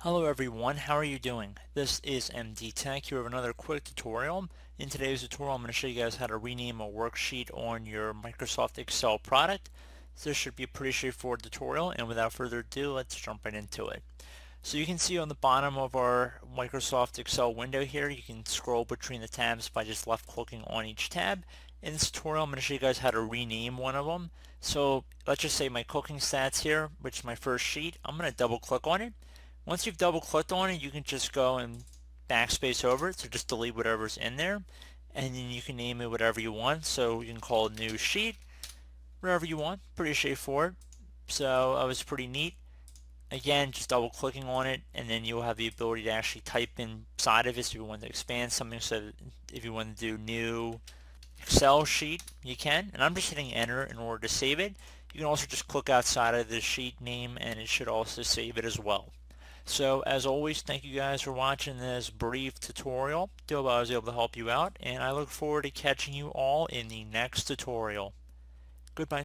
Hello everyone, how are you doing? This is MD Tech here with another quick tutorial. In today's tutorial I'm going to show you guys how to rename a worksheet on your Microsoft Excel product. So this should be a pretty straightforward tutorial, and without further ado, let's jump right into it. So you can see on the bottom of our Microsoft Excel window here, you can scroll between the tabs by just left clicking on each tab. In this tutorial I'm going to show you guys how to rename one of them. So let's just say my cooking stats here, which is my first sheet. I'm going to double click on it. Once you've double clicked on it, you can just go and backspace over it, so just delete whatever's in there, and then you can name it whatever you want. So you can call it new sheet, whatever you want. Pretty straightforward. So that was pretty neat. Again, just double clicking on it, and then you'll have the ability to actually type inside of it. So if you want to expand something, so if you want to do new Excel sheet, you can. And I'm just hitting enter in order to save it. You can also just click outside of the sheet name, and it should also save it as well. So as always, thank you guys for watching this brief tutorial. I hope I was able to help you out, and I look forward to catching you all in the next tutorial. Goodbye.